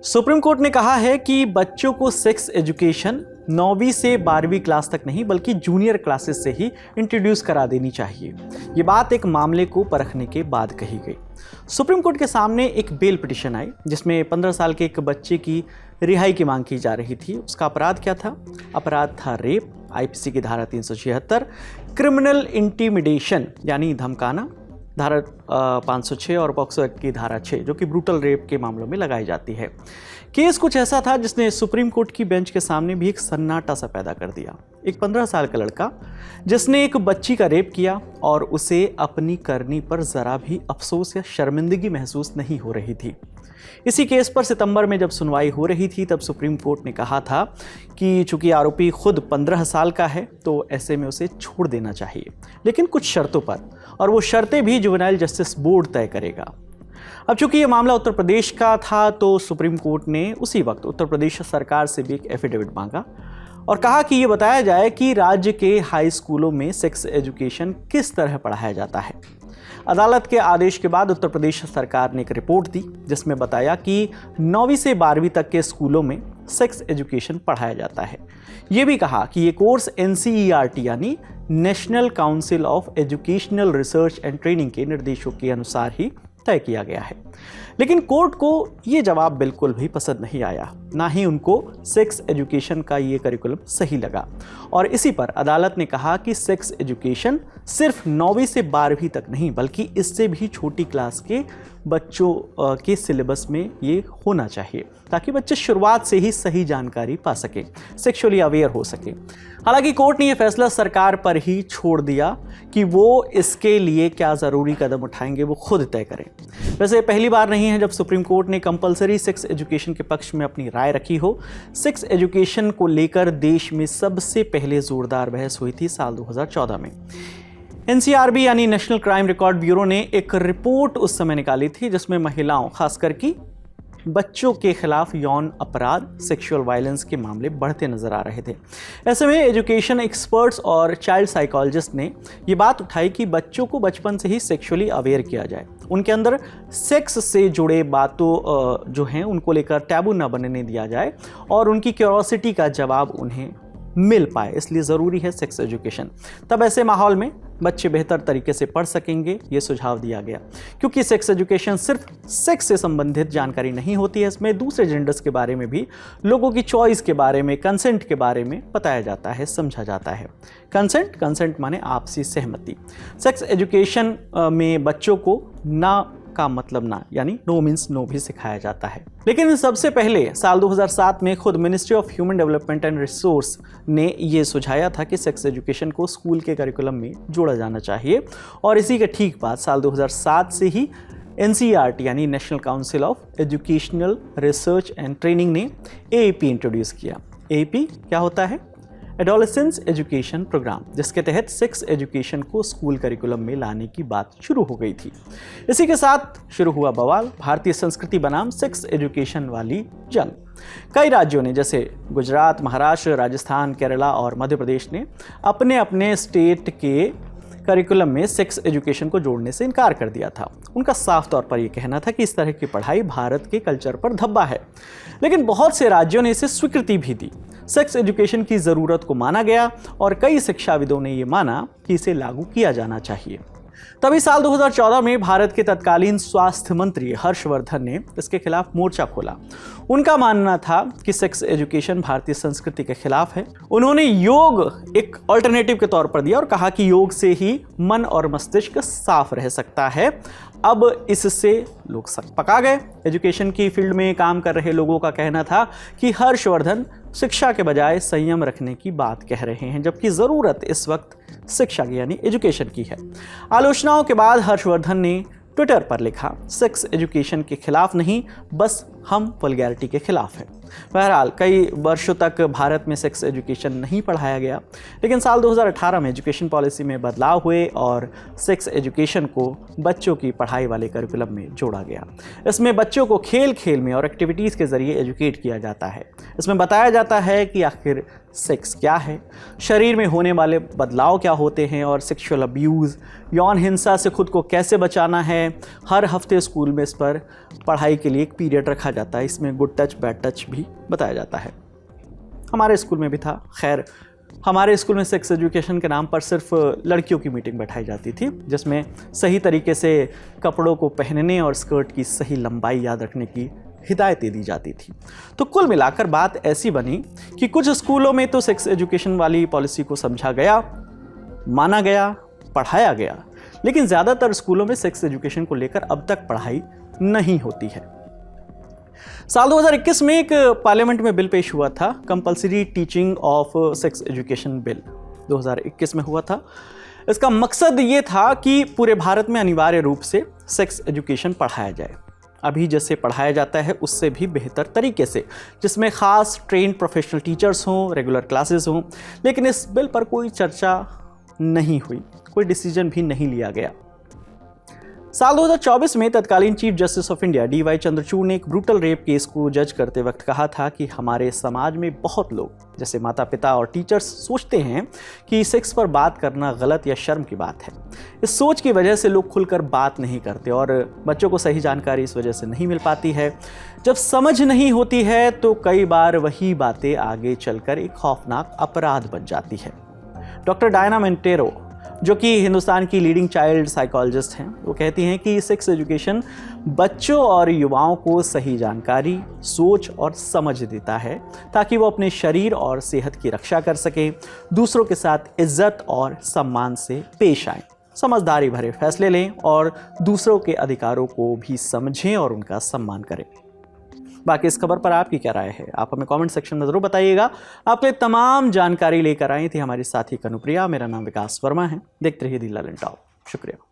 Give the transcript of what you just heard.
Supreme court ने कहा है कि बच्चों को सेक्स एजुकेशन 9वीं से 12वीं क्लास तक नहीं बल्कि जूनियर क्लासेस से ही इंट्रोड्यूस करा देनी चाहिए। ये बात एक मामले को परखने के बाद कही गई। सुप्रीम कोर्ट के सामने एक बेल पिटीशन आई जिसमें 15 साल के एक बच्चे की रिहाई की मांग की जा रही थी। उसका अपराध क्या था? अपराध था रेप, आईपीसी की धारा 376, क्रिमिनल इंटिमिडेशन यानी धमकाना धारा 506 और पॉक्सो एक्ट की धारा 6 जो कि ब्रूटल रेप के मामलों में लगाई जाती है। केस कुछ ऐसा था जिसने सुप्रीम कोर्ट की बेंच के सामने भी एक सन्नाटा सा पैदा कर दिया। एक 15 साल का लड़का जिसने एक बच्ची का रेप किया और उसे अपनी करनी पर जरा भी अफसोस या शर्मिंदगी महसूस नहीं हो रही थी। इसी केस पर सितंबर में जब सुनवाई हो रही थी तब सुप्रीम कोर्ट ने कहा था कि चूंकि आरोपी खुद 15 साल का है तो ऐसे में उसे छोड़ देना चाहिए, लेकिन कुछ शर्तों पर, और वो शर्तें भी जुवेनाइल जस्टिस बोर्ड तय करेगा। अब चूंकि ये मामला उत्तर प्रदेश का था तो सुप्रीम कोर्ट ने उसी वक्त उत्तर प्रदेश सरकार से भी एक एफिडेविट मांगा और कहा कि ये बताया जाए कि राज्य के हाई स्कूलों में सेक्स एजुकेशन किस तरह पढ़ाया जाता है। अदालत के आदेश के बाद उत्तर प्रदेश सरकार ने एक रिपोर्ट दी जिसमें बताया कि 9वीं से 12वीं तक के स्कूलों में सेक्स एजुकेशन पढ़ाया जाता है। ये भी कहा कि ये कोर्स NCERT यानी national council of educational research and training के निर्देशों के अनुसार ही तय किया गया है। लेकिन कोर्ट को ये जवाब बिल्कुल भी पसंद नहीं आया, ना ही उनको सेक्स एजुकेशन का ये करिकुलम सही लगा और इसी पर अदालत ने कहा कि सेक्स एजुकेशन सिर्फ 9वीं से 12वीं तक नहीं बल्कि इससे भी छोटी क्लास के बच्चों के सिलेबस में ये होना चाहिए ताकि बच्चे शुरुआत से ही सही जानकारी पा सके, सेक्सुअली अवेयर हो सके। हालांकि कोर्ट ने यह फैसला सरकार पर ही छोड़ दिया कि वो इसके लिए क्या ज़रूरी कदम उठाएंगे वो खुद तय करें। वैसे पहली बार नहीं है जब सुप्रीम कोर्ट ने कंपलसरी सेक्स एजुकेशन के पक्ष में अपनी राय रखी हो। सेक्स एजुकेशन को लेकर देश में सबसे पहले जोरदार बहस हुई थी साल 2014 में। NCRB यानी नेशनल क्राइम रिकॉर्ड ब्यूरो ने एक रिपोर्ट उस समय निकाली थी जिसमें महिलाओं खासकर कि बच्चों के खिलाफ यौन अपराध, सेक्सुअल वायलेंस के मामले बढ़ते नजर आ रहे थे। ऐसे में एजुकेशन एक्सपर्ट्स और चाइल्ड साइकोलॉजिस्ट ने ये बात उठाई कि बच्चों को बचपन से ही सेक्सुअली अवेयर किया जाए, उनके अंदर सेक्स से जुड़े बातों जो हैं उनको लेकर टैबू न बनने दिया जाए और उनकी क्यूरोसिटी का जवाब उन्हें मिल पाए, इसलिए ज़रूरी है सेक्स एजुकेशन। तब ऐसे माहौल में बच्चे बेहतर तरीके से पढ़ सकेंगे, ये सुझाव दिया गया। क्योंकि सेक्स एजुकेशन सिर्फ सेक्स से संबंधित जानकारी नहीं होती है, इसमें दूसरे जेंडर्स के बारे में भी, लोगों की चॉइस के बारे में, कंसेंट के बारे में बताया जाता है, समझा जाता है। कंसेंट माने आपसी सहमति। सेक्स एजुकेशन में बच्चों को ना का मतलब ना यानी नो मीन्स नो भी सिखाया जाता है। लेकिन सबसे पहले साल 2007 में खुद ministry of human development and resource ने ये सुझाया था कि सेक्स एजुकेशन को स्कूल के करिकुलम में जोड़ा जाना चाहिए और इसी के ठीक बाद साल 2007 से ही NCERT यानी national council of educational research and training ने AAP इंट्रोड्यूस किया। AAP क्या होता है? एडोलेसेंस एजुकेशन प्रोग्राम, जिसके तहत सेक्स एजुकेशन को स्कूल करिकुलम में लाने की बात शुरू हो गई थी। इसी के साथ शुरू हुआ बवाल, भारतीय संस्कृति बनाम सेक्स एजुकेशन वाली जंग। कई राज्यों ने जैसे गुजरात, महाराष्ट्र, राजस्थान, केरला और मध्य प्रदेश ने अपने अपने स्टेट के करिकुलम में सेक्स एजुकेशन को जोड़ने से इनकार कर दिया था। उनका साफ तौर पर यह कहना था कि इस तरह की पढ़ाई भारत के कल्चर पर धब्बा है, लेकिन बहुत से राज्यों ने इसे स्वीकृति भी दी। सेक्स एजुकेशन की ज़रूरत को माना गया और कई शिक्षाविदों ने यह माना कि इसे लागू किया जाना चाहिए। तभी साल 2014 में भारत के तत्कालीन स्वास्थ्य मंत्री हर्षवर्धन ने इसके खिलाफ मोर्चा खोला। उनका मानना था कि सेक्स एजुकेशन भारतीय संस्कृति के खिलाफ है। उन्होंने योग एक अल्टरनेटिव के तौर पर दिया और कहा कि योग से ही मन और मस्तिष्क साफ रह सकता है। अब इससे लोग सक पका गए। एजुकेशन की फील्ड में काम कर रहे लोगों का कहना था कि हर्षवर्धन शिक्षा के बजाय संयम रखने की बात कह रहे हैं, जबकि ज़रूरत इस वक्त शिक्षा की यानी एजुकेशन की है। आलोचनाओं के बाद हर्षवर्धन ने ट्विटर पर लिखा, सेक्स एजुकेशन के खिलाफ नहीं, बस हम वल्गैरिटी के खिलाफ है। बहरहाल कई वर्षों तक भारत में सेक्स एजुकेशन नहीं पढ़ाया गया, लेकिन साल 2018 में एजुकेशन पॉलिसी में बदलाव हुए और सेक्स एजुकेशन को बच्चों की पढ़ाई वाले करिकुलम में जोड़ा गया। इसमें बच्चों को खेल खेल में और एक्टिविटीज़ के ज़रिए एजुकेट किया जाता है। इसमें बताया जाता है कि आखिर सेक्स क्या है, शरीर में होने वाले बदलाव क्या होते हैं और सेक्सुअल अब्यूज़, यौन हिंसा से खुद को कैसे बचाना है। हर हफ्ते स्कूल में इस पर पढ़ाई के लिए एक पीरियड रखा जाता है। इसमें गुड टच बैड टच भी बताया जाता है। हमारे स्कूल में भी था। खैर, हमारे स्कूल में सेक्स एजुकेशन के नाम पर सिर्फ लड़कियों की मीटिंग बैठाई जाती थी, जिसमें सही तरीके से कपड़ों को पहनने और स्कर्ट की सही लंबाई याद रखने की हिदायतें दी जाती थी। तो कुल मिलाकर बात ऐसी बनी कि कुछ स्कूलों में तो सेक्स एजुकेशन वाली पॉलिसी को समझा गया, माना गया, पढ़ाया गया, लेकिन ज़्यादातर स्कूलों में सेक्स एजुकेशन को लेकर अब तक पढ़ाई नहीं होती है। साल 2021 में एक पार्लियामेंट में बिल पेश हुआ था, compulsory teaching of sex education bill 2021 में हुआ था। इसका मकसद ये था कि पूरे भारत में अनिवार्य रूप से सेक्स एजुकेशन पढ़ाया जाए, अभी जैसे पढ़ाया जाता है उससे भी बेहतर तरीके से, जिसमें ख़ास ट्रेन प्रोफेशनल टीचर्स हों, रेगुलर क्लासेस हों। लेकिन इस बिल पर कोई चर्चा नहीं हुई, कोई डिसीजन भी नहीं लिया गया। साल 2024 में तत्कालीन chief justice of India DY Chandrachud ने एक ब्रूटल रेप केस को जज करते वक्त कहा था कि हमारे समाज में बहुत लोग, जैसे माता पिता और टीचर्स, सोचते हैं कि सेक्स पर बात करना गलत या शर्म की बात है। इस सोच की वजह से लोग खुलकर बात नहीं करते और बच्चों को सही जानकारी इस वजह से नहीं मिल पाती है। जब समझ नहीं होती है तो कई बार वही बातें आगे चलकर एक खौफनाक अपराध बन जाती है। डॉक्टर डायना मोंटेरो, जो कि हिंदुस्तान की लीडिंग चाइल्ड साइकोलॉजिस्ट हैं, वो कहती हैं कि सेक्स एजुकेशन बच्चों और युवाओं को सही जानकारी, सोच और समझ देता है ताकि वो अपने शरीर और सेहत की रक्षा कर सकें, दूसरों के साथ इज्जत और सम्मान से पेश आएं, समझदारी भरे फैसले लें और दूसरों के अधिकारों को भी समझें और उनका सम्मान करें। बाकी इस खबर पर आपकी क्या राय है, आप हमें कमेंट सेक्शन में ज़रूर बताइएगा। आपके लिए तमाम जानकारी लेकर आई थी हमारी साथी कनुप्रिया। मेरा नाम विकास वर्मा है। देखते रहिए दी ललन टॉप। शुक्रिया।